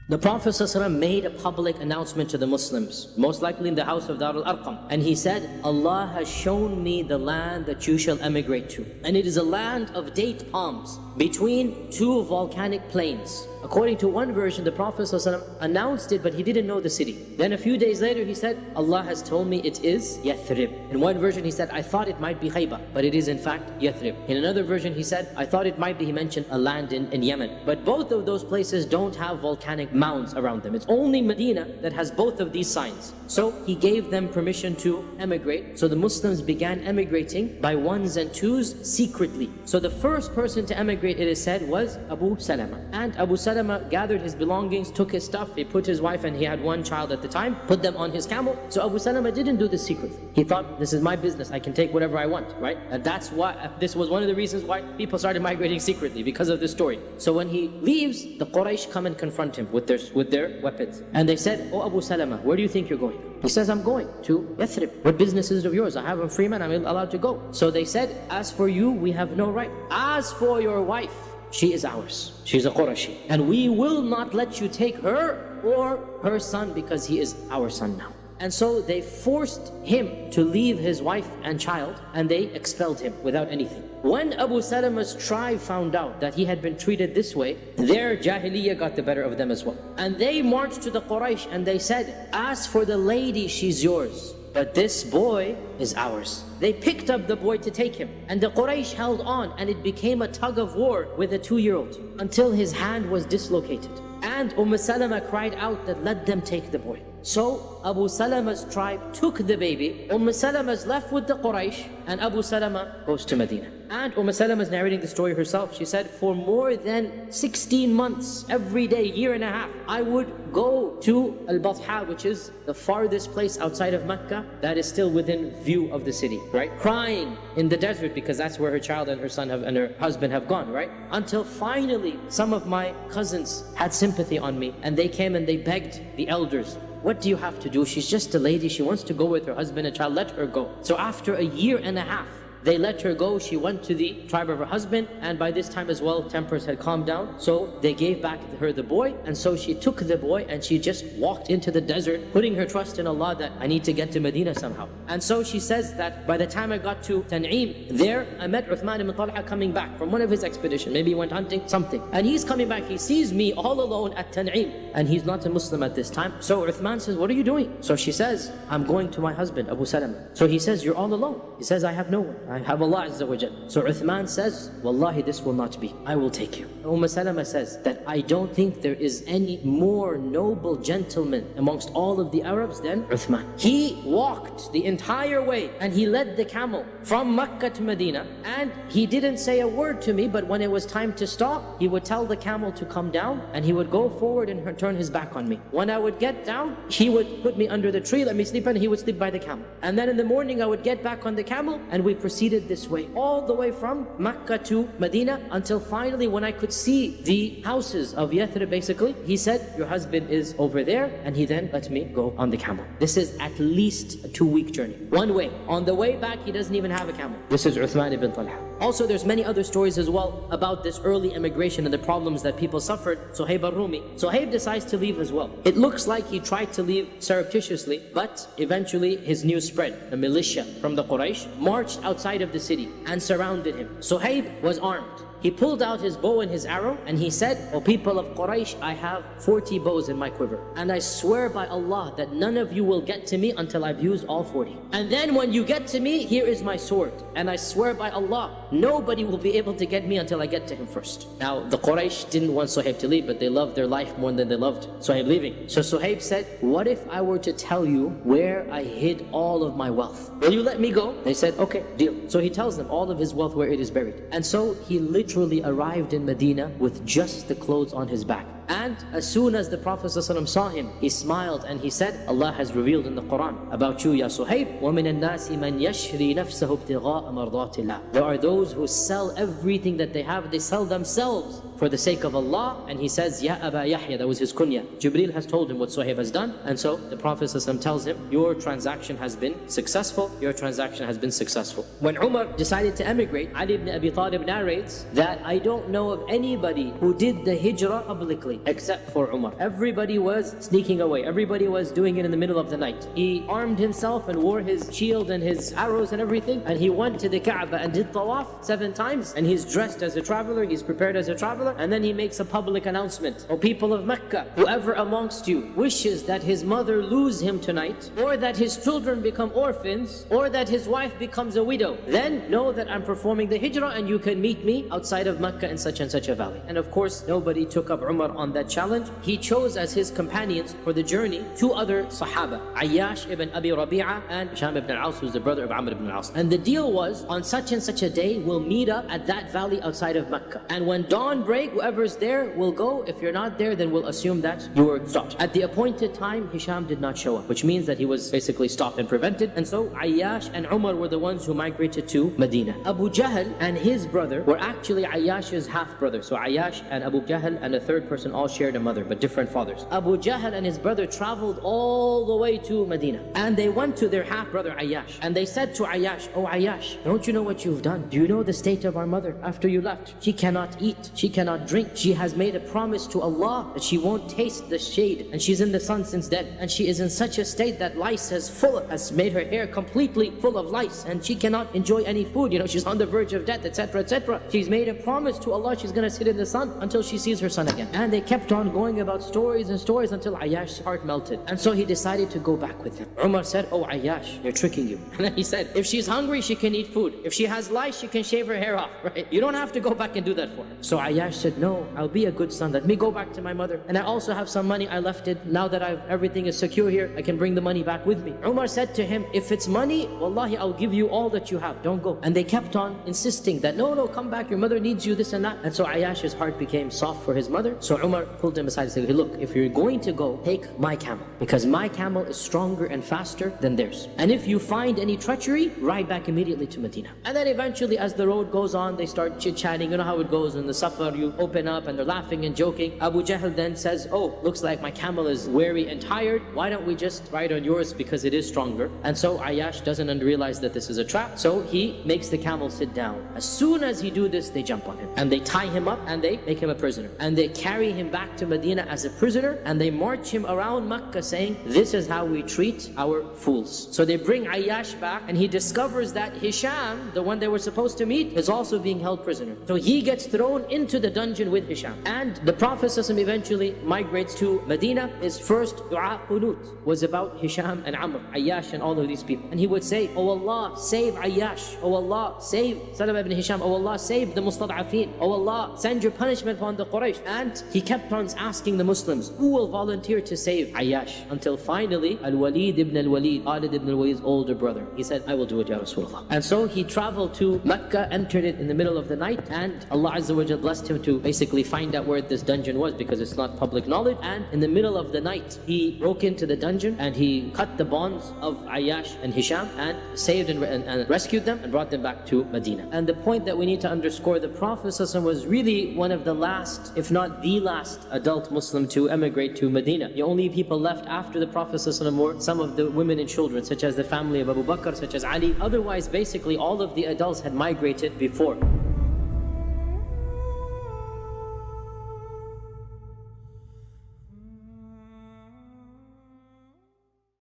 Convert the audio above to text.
The Prophet ﷺ made a public announcement to the Muslims, most likely in the house of Dar al-Arqam. And he said, Allah has shown me the land that you shall emigrate to. And it is a land of date palms between two volcanic plains. According to one version, the Prophet ﷺ announced it, but he didn't know the city. Then a few days later, he said, Allah has told me it is Yathrib. In one version, he said, I thought it might be Khaybar, but it is in fact Yathrib. In another version, he said, I thought it might be, he mentioned a land in Yemen. But both of those places don't have volcanic mounds around them. It's only Medina that has both of these signs. So he gave them permission to emigrate. So the Muslims began emigrating by ones and twos secretly. So the first person to emigrate, it is said, was Abu Salama. And Abu Salama gathered his belongings, took his stuff, he put his wife, and he had one child at the time, put them on his camel. So Abu Salama didn't do this secretly. He thought, this is my business, I can take whatever I want, right? And that's why, this was one of the reasons why people started migrating secretly, because of this story. So when he leaves, the Quraysh come and confront him with their weapons. And they said, oh Abu Salama, where do you think you're going? He says, I'm going to Yathrib. What business is it of yours? I have a free man, I'm allowed to go. So they said, as for you, we have no right. As for your wife, she is ours. She's a Qurashi. And we will not let you take her or her son, because he is our son now. And so they forced him to leave his wife and child, and they expelled him without anything. When Abu Salama's tribe found out that he had been treated this way, their Jahiliyyah got the better of them as well. And they marched to the Quraysh and they said, as for the lady, she's yours, but this boy is ours. They picked up the boy to take him, and the Quraysh held on, and it became a tug of war with a 2-year-old until his hand was dislocated. And Salama cried out that let them take the boy. So Abu Salama's tribe took the baby. Salama's left with the Quraysh, and Abu Salama goes to Medina. And Salama is narrating the story herself. She said, for more than 16 months, every day, year and a half, I would go to Al-Batha, which is the farthest place outside of Mecca that is still within view of the city, right? Crying in the desert, because that's where her child and her son and her husband have gone, right? Until finally, some of my cousins had sympathy on me, and they came and they begged the elders, what do you have to do? She's just a lady. She wants to go with her husband and child. Let her go. So after a year and a half, they let her go. She went to the tribe of her husband, and by this time as well, tempers had calmed down. So they gave back her the boy, and so she took the boy and she just walked into the desert, putting her trust in Allah that I need to get to Medina somehow. And so she says that by the time I got to Tan'im, there I met Uthman ibn Talha coming back from one of his expeditions. Maybe he went hunting, something. And he's coming back, he sees me all alone at Tan'im, and he's not a Muslim at this time. So Uthman says, what are you doing? So she says, I'm going to my husband, Abu Salama. So he says, you're all alone. He says, I have no one. I have Allah Azza wa Jal. So Uthman says, Wallahi, this will not be. I will take you. Salama says that I don't think there is any more noble gentleman amongst all of the Arabs than Uthman. He walked the entire way and he led the camel from Mecca to Medina, and he didn't say a word to me, but when it was time to stop, he would tell the camel to come down, and he would go forward and turn his back on me. When I would get down, he would put me under the tree, let me sleep, and he would sleep by the camel. And then in the morning I would get back on the camel, and we proceeded this way, all the way from Mecca to Medina, until finally when I could see the houses of Yathrib, basically, he said, your husband is over there, and he then let me go on the camel. This is at least a 2-week journey, one way. On the way back, he doesn't even have a camel. This is Uthman ibn Talha. Also, there's many other stories as well about this early immigration and the problems that people suffered. Suhaib al-Rumi. Suhaib decides to leave as well. It looks like he tried to leave surreptitiously, but eventually his news spread. The militia from the Quraysh marched outside of the city and surrounded him. Suhaib was armed. He pulled out his bow and his arrow, and he said, O people of Quraysh, I have 40 bows in my quiver, and I swear by Allah that none of you will get to me until I've used all 40. And then when you get to me, here is my sword, and I swear by Allah, nobody will be able to get me until I get to him first. Now, the Quraysh didn't want Suhaib to leave, but they loved their life more than they loved Suhaib leaving. So Suhaib said, what if I were to tell you where I hid all of my wealth? Will you let me go? They said, okay, deal. So he tells them all of his wealth, where it is buried. And so he literally arrived in Medina with just the clothes on his back. And as soon as the Prophet ﷺ saw him, he smiled and he said, Allah has revealed in the Quran about you, Ya Suhaib, وَمِنَ النَّاسِ مَنْ يَشْرِي نَفْسَهُ ابْتِغَاءَ مَرْضَاتِ اللَّهِ. There are those who sell everything that they have, they sell themselves for the sake of Allah, and he says, Ya Aba Yahya, that was his kunya. Jibreel has told him what Suhaib has done, and so the Prophet ﷺ tells him, your transaction has been successful, your transaction has been successful. When Umar decided to emigrate, Ali ibn Abi Talib narrates that I don't know of anybody who did the hijrah publicly except for Umar. Everybody was sneaking away, everybody was doing it in the middle of the night. He armed himself and wore his shield and his arrows and everything, and he went to the Kaaba and did tawaf 7 times, and he's dressed as a traveler, he's prepared as a traveler, and then he makes a public announcement. O people of Mecca, whoever amongst you wishes that his mother lose him tonight, or that his children become orphans, or that his wife becomes a widow, then know that I'm performing the hijrah and you can meet me outside of Mecca in such and such a valley. And of course, nobody took up Umar on that challenge. He chose as his companions for the journey 2 other Sahaba, Ayyash ibn Abi Rabi'a and Hisham ibn al-Aws, who's the brother of Amr ibn al-Aws. And the deal was, on such and such a day, we'll meet up at that valley outside of Mecca. And when dawn break, whoever's there will go. If you're not there, then we'll assume that you were stopped. At the appointed time, Hisham did not show up, which means that he was basically stopped and prevented. And so Ayyash and Umar were the ones who migrated to Medina. Abu Jahl and his brother were actually Ayyash's half-brother. So Ayyash and Abu Jahl and a third person all shared a mother, but different fathers. Abu Jahl and his brother traveled all the way to Medina. And they went to their half-brother Ayyash. And they said to Ayyash, Oh Ayyash, don't you know what you've done? Do you know the state of our mother after you left? She cannot eat, she cannot drink. She has made a promise to Allah that she won't taste the shade. And she's in the sun since then. And she is in such a state that lice has made her hair completely full of lice. And she cannot enjoy any food. You know, she's on the verge of death, etc., etc. She's made a promise to Allah she's going to sit in the sun until she sees her son again. And they kept on going about stories and stories until Ayyash's heart melted. And so he decided to go back with them. Umar said, Oh Ayyash, they're tricking you. And then he said, if she's hungry, she can eat food. If she has lice, she can shave her hair off, right? You don't have to go back and do that for her. So Ayyash said, no, I'll be a good son. Let me go back to my mother. And I also have some money, I left it. Now that everything is secure here, I can bring the money back with me. Umar said to him, if it's money, wallahi, I'll give you all that you have. Don't go. And they kept on insisting that, no, come back. Your mother needs you, this and that. And so Ayyash's heart became soft for his mother. So Umar pulled him aside and said, hey, look, if you're going to go, take my camel. Because my camel is stronger and faster than theirs. And if you find any treachery, ride back immediately to Medina. And then eventually, as the road goes on, they start chit-chatting. You know how it goes in the safar, you open up and they're laughing and joking. Abu Jahl then says, oh, looks like my camel is weary and tired. Why don't we just ride on yours because it is stronger? And so Ayyash doesn't realize that this is a trap. So he makes the camel sit down. As soon as he do this, they jump on him. And they tie him up and they make him a prisoner. And they carry him back to Medina as a prisoner. And they march him around Mecca saying, this is how we treat our fools. So they bring Ayyash back and he discovers that Hisham, the one they were supposed to meet, is also being held prisoner. So he gets thrown into the dungeon with Hisham. And the Prophet ﷺ eventually migrates to Medina. His first dua qunut was about Hisham and Amr, Ayyash and all of these people. And he would say, Oh Allah, save Ayyash. Oh Allah, save Salama ibn Hisham. Oh Allah, save the Mustad'afin. Oh Allah, send your punishment upon the Quraysh. And he kept on asking the Muslims, who will volunteer to save Ayyash? Until finally, Al-Walid ibn al-Walid, Khalid ibn al-Walid's older brother, he said, I will do it, Ya Rasulullah. And so he traveled to Mecca, entered it in the middle of the night, and Allah Azza wa Jalla blessed him to basically find out where this dungeon was because it's not public knowledge. And in the middle of the night, he broke into the dungeon and he cut the bonds of Ayyash and Hisham and saved and rescued them and brought them back to Medina. And the point that we need to underscore, the Prophet ﷺ was really one of the last, if not the last, adult Muslim to emigrate to Medina. The only people left after the Prophet ﷺ were some of the women and children, such as the family of Abu Bakr, such as Ali. Otherwise, basically all of the adults had migrated before.